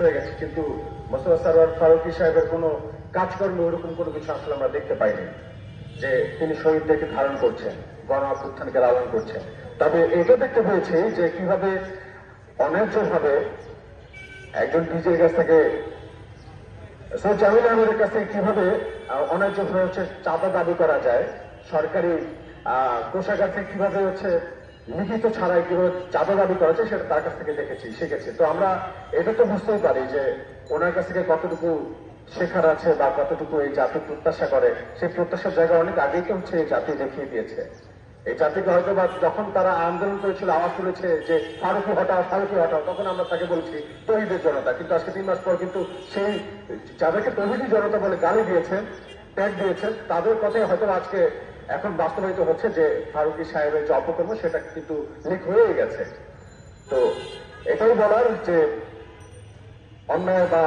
হয়ে গেছে, কিন্তু মোস্তফা সরোয়ার ফারুকী সাহেবের কোনো কাজকর্ম ওরকম কোনো কিছু আসলে আমরা দেখতে পাইনি যে তিনি শহীদদেরকে ধারণ করছেন, গণ অভ্যুত্থানকে লালন করছেন। তবে এটা দেখতে পেয়েছি যে কিভাবে অন্যায্যভাবে একজন ডিজের কাছ থেকে সৈয়দ জামিল আহমেদের কাছে কিভাবে অন্যায্যভাবে চাঁদা দাবি করা যায়, সরকারি কোষাগার থেকে কিভাবে লিখিত ছাড়াই কিভাবে চাঁদা দাবি করা যায়, সেটা তার কাছ থেকে দেখেছি, শিখেছি। তো আমরা এটা তো বুঝতেই পারি যে ওনার কাছ থেকে কতটুকু শেখার আছে বা কতটুকু এই জাতি প্রত্যাশা করে। সেই প্রত্যাশার জায়গা অনেক আগেই তো এই জাতি দেখিয়ে দিয়েছে। এই জাতিকে হয়তো বা যখন তারা আন্দোলন করেছিল, আওয়াজ তুলেছে যে ফারুকী হটাও, ফারুকী হটাও, তখন আমরা তাকে বলছি তৌহিদের জনতা। কিন্তু আজকে 3 মাস পর কিন্তু সেই যাদেরকে তৌহিদি জনতা বলে গালি দিয়েছেন, ট্যাগ দিয়েছেন, তাদের কথাই হয়তো আজকে এখন বাস্তবায়িত হচ্ছে যে ফারুকী সাহেবের যে অপকর্ম সেটা কিন্তু লিক হয়ে গেছে। তো এটাই বলার যে অন্যায় বা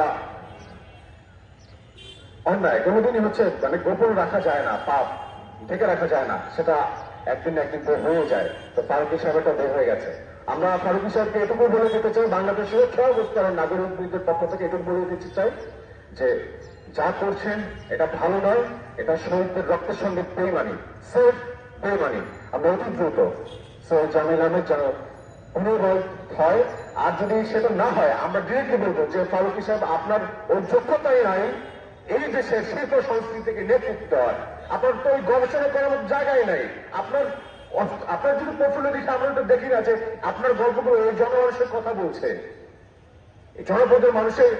অন্যায় কোনোদিনই মানে গোপন রাখা যায় না, পাপ ঢেকে রাখা যায় না, সেটা একদিন না একদিন বের হয়ে যায়। তো ফারুকী সাহেবটা বের হয়ে গেছে। আমরা ফারুকী সাহেবকে এটুকু বলে দিতে চাই, বাংলাদেশের সর্বস্তরের নাগরিকদের পক্ষ থেকে এটুকু বলে দিতে চাই যে যা করছেন এটা ভালো নয়, এটা শহীদদের রক্তের সঙ্গে বেইমানি, সেফ বেইমানি। আমরা অতি দ্রুত সৈয়দ জামিল আহমেদ যেন পুনর্বল হয়। আর যদি সেটা না হয়, আমরা ডিরেক্টলি বলবো যে ফারুকী সাহেব আপনার ওই যোগ্যতাই নাই এই দেশের শিল্প সংস্কৃতিকে নেতৃত্ব দেওয়ার। আপনার তো ওই গবেষণা করার মতো জায়গায় নাই। আপনার আপনার যদি প্রফুল্ল দিকে আমরা তো দেখি না যে আপনার গল্পগুলো এই জনমানুষের কথা বলছে, জনপদের মানুষের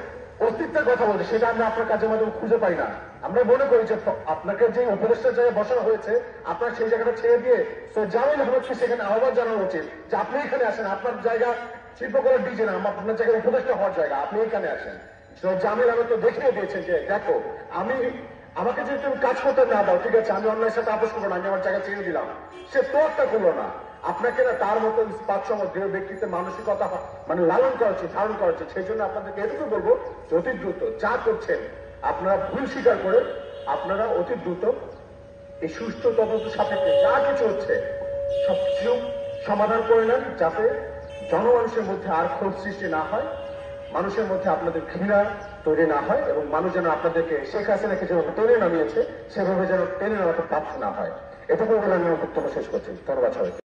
অস্তিত্বের কথা বলছে, সেটা আমরা আপনার কাজের মাধ্যমে খুঁজে পাই না। আমরা মনে করি যে আপনাকে যে উপদেষ্টার জায়গায় বসানো হয়েছে, আপনার সেই জায়গাটা ছেড়ে দিয়ে জামিল আহমেদকে সেখানে আহ্বান জানানো উচিত যে আপনি এখানে আসেন। আপনার জায়গা শিল্পকলার ডিজে না, আপনার জায়গায় উপদেষ্টা হওয়ার জায়গা, আপনি এখানে আসেন। জামিল আহমেদ তো দেখিয়ে দিয়েছেন যে দেখো, আমাকে যদি তুমি কাজ করতে না দাও, ঠিক আছে, আমি অন্যায়ের সাথে আপোষ করবো না, আমি আমার জায়গা ছেড়ে দিলাম। সে তোরটা করলো না। আপনাকে না তার মতো ইস্পাতসম দৃঢ় ব্যক্তিত্বের মানসিকতা মানে লালন করা উচিত, ধারণ করা উচিত। সেই জন্য আপনাদেরকে এটুকু বলবো যে অতি দ্রুত যা করছেন আপনারা ভুল স্বীকার করে আপনারা অতি দ্রুত এই সুষ্ঠু তদন্ত সাপেক্ষে যা কিছু হচ্ছে সবকিছু সমাধান করে নেন, যাতে জনমানুষের মধ্যে আর ক্ষোভ সৃষ্টি না হয়, মানুষের মধ্যে আপনাদের ঘৃণা তৈরি না হয়, এবং মানুষ যেন আপনাদেরকে শেখ হাসিনাকে যেভাবে টেনে নামিয়েছে সেভাবে যেন টেনে নামাতে বাধ্য না হয়। এটুকু বলে আমি বক্তব্য শেষ করছি। ধন্যবাদ সবাইকে।